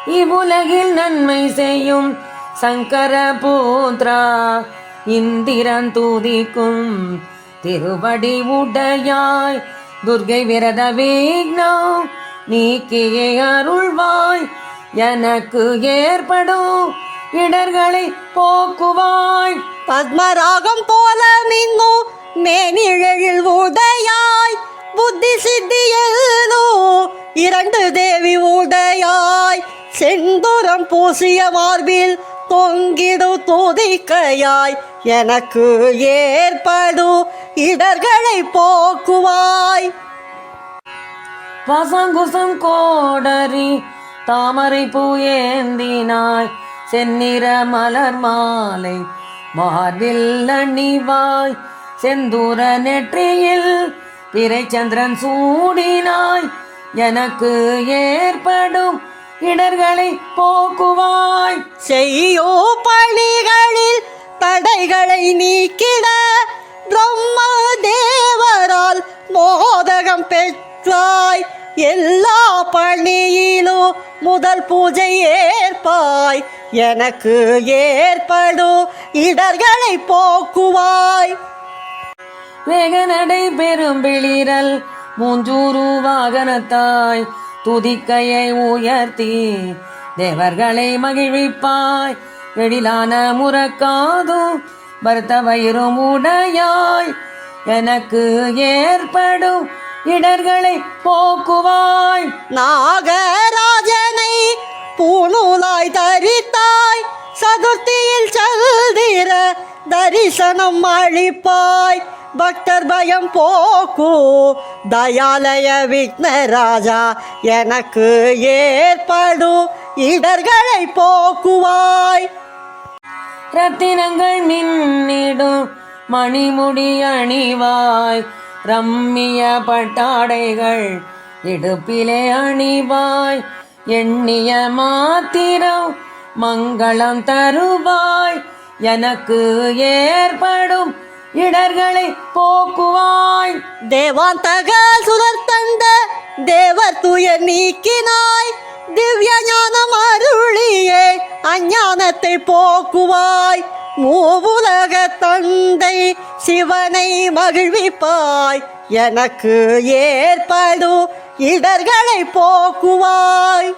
இவ்வுலகில் நன்மை செய்யும் சங்கர பூத்ரா இந்திரன் தூதிக்கும் திருவடி உடையாய் துர்கை விரத விக்னம் நீக்கியே அருள்வாய் எனக்கு ஏற்படும் இடர்களை போக்குவாய். பத்மராகம் போல மின்னும் மேனிழலில் உடையாய் புத்தி சித்தியேனோ இரண்டு தேவி உடையாய் செந்தூரம் பூசிய மார்பில் தொங்கிடு துதிக்கையாய் எனக்கு ஏற்படும் இடர்களை போக்குவாய். வசங்குசம் கோடரி தாமரை பூ ஏந்தினாய் செந்நிற மலர் மாலை மார்பில் அணிவாய் செந்தூர நெற்றியில் பிறைச்சந்திரன் சூடினாய் எனக்கு ஏற்படும் இடர்களை போக்குவாய். செய்யோ பணிகளில் தடைகளை நீக்கிட பிரம்ம தேவரால் மோதகம் பெற்றாய் எல்லா பணியிலும் முதல் பூஜை ஏற்பாய் எனக்கு ஏற்படும் இடர்களை போக்குவாய். வேக நடை பெரும் பிளிரல் மூஞ்சூரு வாகனத்தாய் துதிக்கையை உயர்த்தி தேவர்களை மகிழ்விப்பாய் எழிலான முறக்காதும் பருத்த வயிறும் உடையாய் எனக்கு ஏற்படும் இடர்களை போக்குவாய். நாகராஜனை பூநூலாய் தரித்தாய் சதுர்த்தியில் சல்திர தரிசனம் அளிப்பாய் பக்தர் பயம் போக்கு தயாலய விக்னராஜா எனக்கு ஏற்படும் இடர்களை போக்குவாய். ரத்தினங்கள் மின்னிடும் மணிமுடி அணிவாய் ரம்மிய பட்டாடைகள் இடுப்பிலே அணிவாய் எண்ணிய மாத்திரம் மங்களம் தருவாய் எனக்கு ஏற்படும் இடர்களை போக்குவாய். தேவாந்தக சுரர் தந்த தேவர் துயர் நீக்கினாய் திவ்ய ஞானம் அருளியே அஞ்ஞானத்தை போக்குவாய் மூவுலக தந்தை சிவனை மகிழ்விப்பாய் எனக்கு ஏற்படும் இடர்களை போக்குவாய்.